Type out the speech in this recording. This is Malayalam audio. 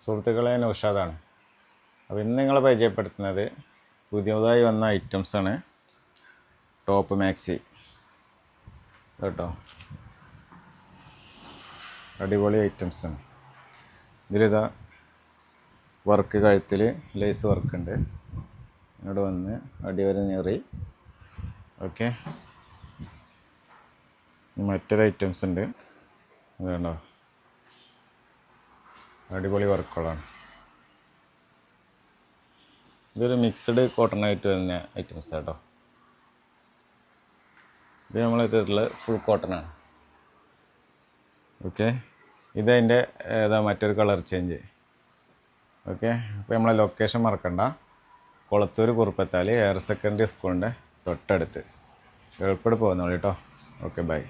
സുഹൃത്തുക്കളെ, നൗഷാദാണ്. അപ്പോൾ ഇന്ന് നിങ്ങളെ പരിചയപ്പെടുത്തുന്നത് പുതിയതായി വന്ന ഐറ്റംസാണ്. ടോപ്പ് മാക്സി കേട്ടോ, അടിപൊളി ഐറ്റംസാണ്. ഇതിലിതാ വർക്ക്, കഴുത്തിൽ ലേസ് വർക്കുണ്ട്. ഇവിടെ വന്ന് അടിവരെ ഞെറി. ഓക്കെ, മറ്റൊരു ഐറ്റംസ് ഉണ്ട്. അതുകൊണ്ടോ അടിപൊളി വർക്കുകളാണ്. ഇതൊരു മിക്സ്ഡ് കോട്ടൺ ആയിട്ട് വരുന്ന ഐറ്റംസ് കേട്ടോ. ഇത് നമ്മൾ ഇതിലുള്ള ഫുൾ കോട്ടനാണ്. ഓക്കെ, ഇതതിൻ്റെ മറ്റൊരു കളർ ചേഞ്ച്. ഓക്കെ, അപ്പോൾ നമ്മളെ ലൊക്കേഷൻ മറക്കണ്ട, കൊളത്തൂർ കുറുപ്പത്താൽ ഹയർ സെക്കൻഡറി സ്കൂളിൻ്റെ തൊട്ടടുത്ത്. എളുപ്പത്തിൽ പോകുന്നോളൂ കേട്ടോ. Okay, by.